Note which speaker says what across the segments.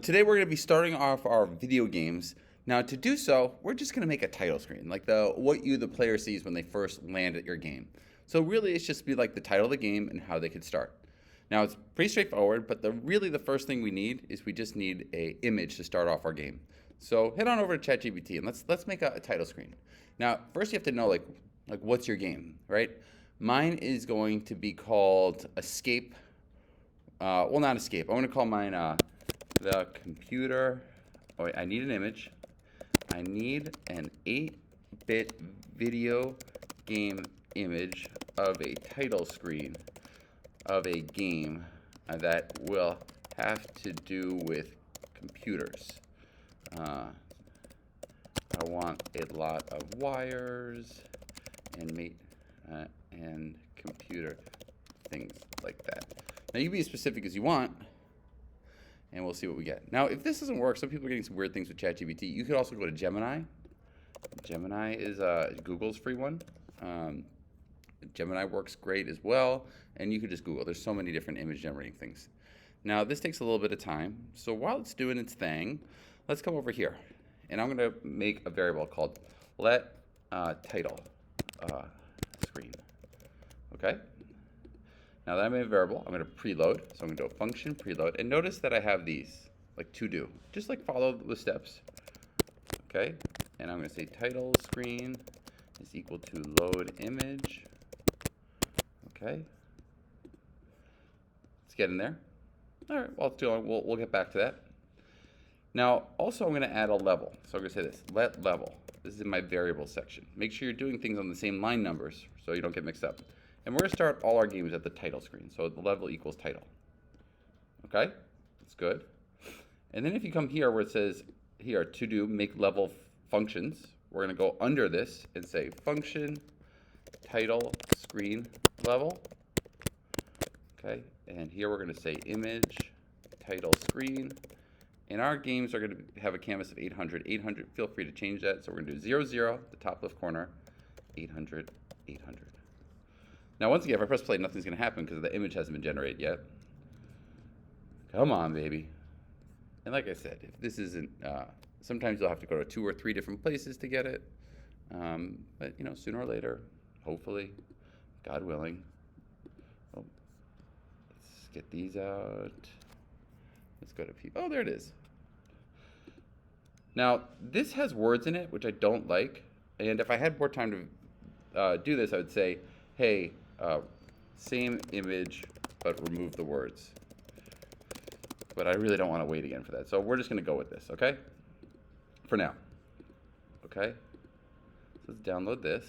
Speaker 1: today we're going to be starting off our video games. Now to do so, we're just going to make a title screen, like what the player sees when they first land at your game. So really it's just be like the title of the game and how they could start. Now it's pretty straightforward, but the first thing we need is we just need a image to start off our game. So head on over to ChatGPT and let's make a title screen. Now first you have to know like what's your game, right? Mine is going to be called Escape. Well, not Escape. I'm going to call mine the computer. Oh, wait, I need an image. I need an 8-bit video game image of a title screen of a game that will have to do with computers. I want a lot of wires and computer things like that. Now you can be as specific as you want, and we'll see what we get. Now, if this doesn't work, some people are getting some weird things with ChatGPT. You could also go to Gemini. Gemini is Google's free one. Gemini works great as well, and you could just Google. There's so many different image generating things. Now, this takes a little bit of time, so while it's doing its thing, let's come over here, and I'm going to make a variable called let title screen. Okay? Now that I made a variable, I'm going to preload. So I'm going to do a function preload. And notice that I have these, like to do. Just like follow the steps. Okay? And I'm going to say title screen is equal to load image. Okay? Let's get in there. All right, well, we'll get back to that. Now, also I'm going to add a level. So I'm going to say this, let level. This is in my variable section. Make sure you're doing things on the same line numbers so you don't get mixed up. And we're going to start all our games at the title screen. So the level equals title. Okay? That's good. And then if you come here where it says, here, to do, make level functions, we're going to go under this and say function title screen level. Okay? And here we're going to say image title screen. And our games are going to have a canvas of 800. 800, feel free to change that. So we're going to do 0, 0, the top left corner, 800, 800. Now, once again, if I press play, nothing's going to happen because the image hasn't been generated yet. Come on, baby. And like I said, if this isn't, sometimes you'll have to go to 2 or 3 different places to get it. But, you know, sooner or later, hopefully, God willing. Oh, let's get these out. Let's go to people. Oh, there it is. Now, this has words in it, which I don't like. And if I had more time to do this, I would say, hey, same image, but remove the words. But I really don't want to wait again for that. So we're just going to go with this, okay? For now. Okay? So let's download this.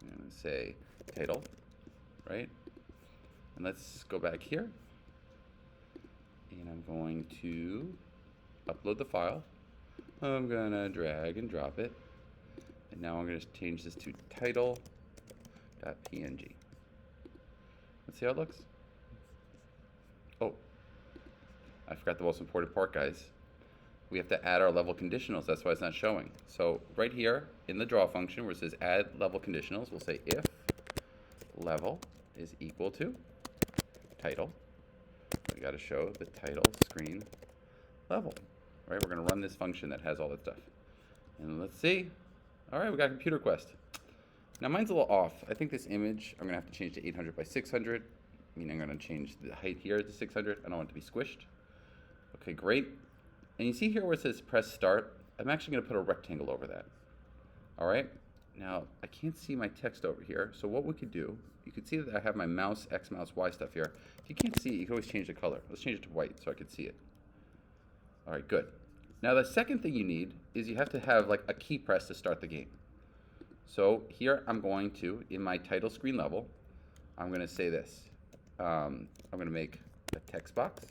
Speaker 1: I'm going to say title, right? And let's go back here. And I'm going to upload the file. I'm going to drag and drop it. And now I'm going to change this to title.png. Let's see how it looks. Oh, I forgot the most important part, guys. We have to add our level conditionals. That's why it's not showing. So right here in the draw function where it says add level conditionals, we'll say if level is equal to title. We got to show the title screen level. Right? We're going to run this function that has all that stuff. And let's see. All right, we got Computer Quest. Now mine's a little off. I think this image I'm going to have to change to 800 by 600. Meaning I'm going to change the height here to 600. I don't want it to be squished. Okay, great. And you see here where it says press start. I'm actually going to put a rectangle over that. All right. Now I can't see my text over here. So what we could do, you can see that I have my mouse, X mouse, Y stuff here. If you can't see it, you can always change the color. Let's change it to white so I can see it. All right, good. Now the second thing you need is you have to have like a key press to start the game. So here I'm going to, in my title screen level, I'm going to say this. I'm going to make a text box.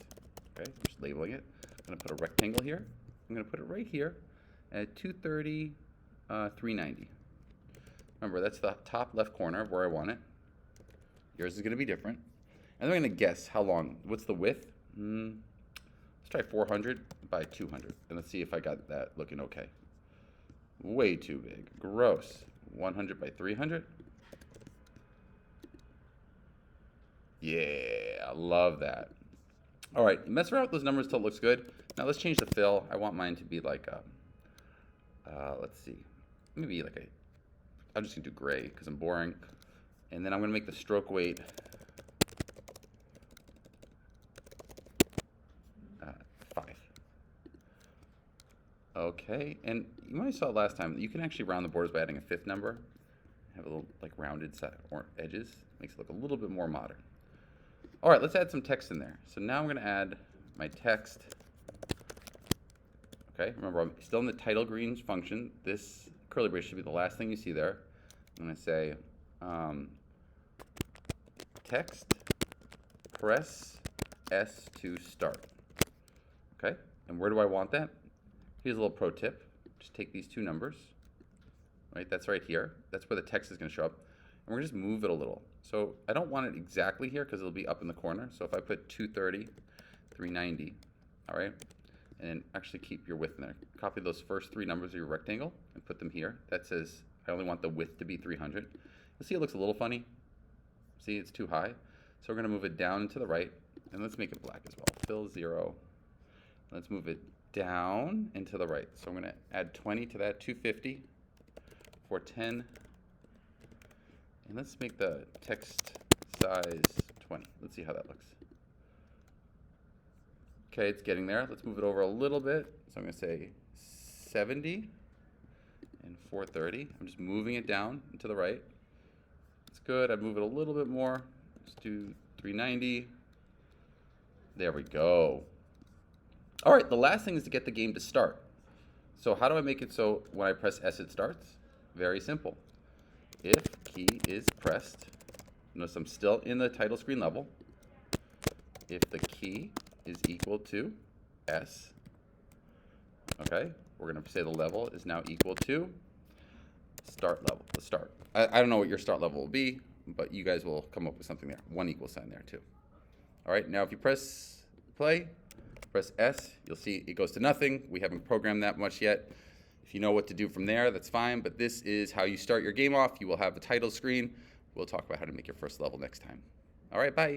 Speaker 1: Okay, just labeling it. I'm going to put a rectangle here. I'm going to put it right here at 230, 390. Remember, that's the top left corner of where I want it. Yours is going to be different. And then I'm going to guess how long. What's the width? Let's try 400 by 200. And let's see if I got that looking okay. Way too big. Gross. 100 by 300. Yeah, I love that. All right, mess around with those numbers till it looks good. Now let's change the fill. I want mine to be like, let's see, maybe like I'm just gonna do gray because I'm boring. And then I'm gonna make the stroke weight 5. Okay, and you might have saw it last time. You can actually round the borders by adding a 5th number. Have a little like rounded side or edges. Makes it look a little bit more modern. All right, let's add some text in there. So now I'm gonna add my text. Okay, remember I'm still in the title greens function. This curly brace should be the last thing you see there. I'm gonna say text press S to start. Okay, and where do I want that? Here's a little pro tip. Just take these 2 numbers, right? That's right here. That's where the text is gonna show up. And we're gonna just move it a little. So I don't want it exactly here because it'll be up in the corner. So if I put 230, 390, all right? And actually keep your width in there. Copy those first 3 numbers of your rectangle and put them here. That says I only want the width to be 300. You'll see it looks a little funny. See, it's too high. So we're gonna move it down and to the right. And let's make it black as well. Fill 0. Let's move it down and to the right. So I'm gonna add 20 to that, 250, 410. And let's make the text size 20. Let's see how that looks. Okay, it's getting there. Let's move it over a little bit. So I'm going to say 70 and 430. I'm just moving it down and to the right. It's good. I'd move it a little bit more. Let's do 390. There we go. All right, the last thing is to get the game to start. So how do I make it so when I press S it starts? Very simple. If key is pressed, notice I'm still in the title screen level. If the key is equal to S, okay, we're going to say the level is now equal to start level, the start. I don't know what your start level will be, but you guys will come up with something there. 1 equal sign there too. All right, now if you press play, press S, you'll see it goes to nothing. We haven't programmed that much yet. If you know what to do from there, that's fine, but this is how you start your game off. You will have a title screen. We'll talk about how to make your first level next time. All right, bye.